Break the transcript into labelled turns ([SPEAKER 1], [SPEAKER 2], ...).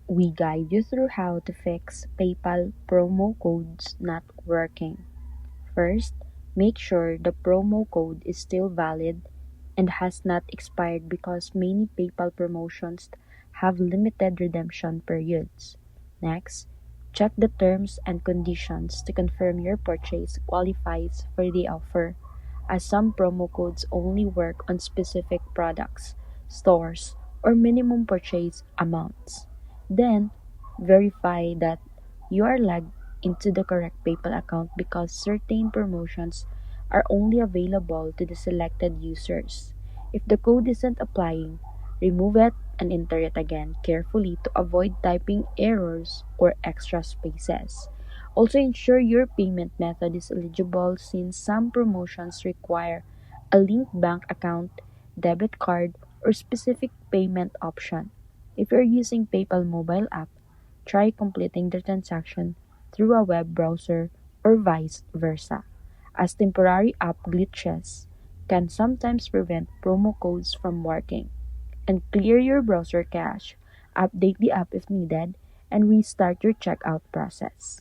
[SPEAKER 1] We guide you through how to fix PayPal promo codes not working. First, make sure the promo code is still valid and has not expired because many PayPal promotions have limited redemption periods. Next, check the terms and conditions to confirm your purchase qualifies for the offer, as some promo codes only work on specific products, stores, or minimum purchase amounts. Then, verify that you are logged into the correct PayPal account because certain promotions are only available to the selected users. If the code isn't applying, remove it and enter it again carefully to avoid typing errors or extra spaces. Also, ensure your payment method is eligible since some promotions require a linked bank account, debit card, or specific payment option. If you're using PayPal mobile app, try completing the transaction through a web browser or vice versa, as temporary app glitches can sometimes prevent promo codes from working. And clear your browser cache, update the app if needed, and restart your checkout process.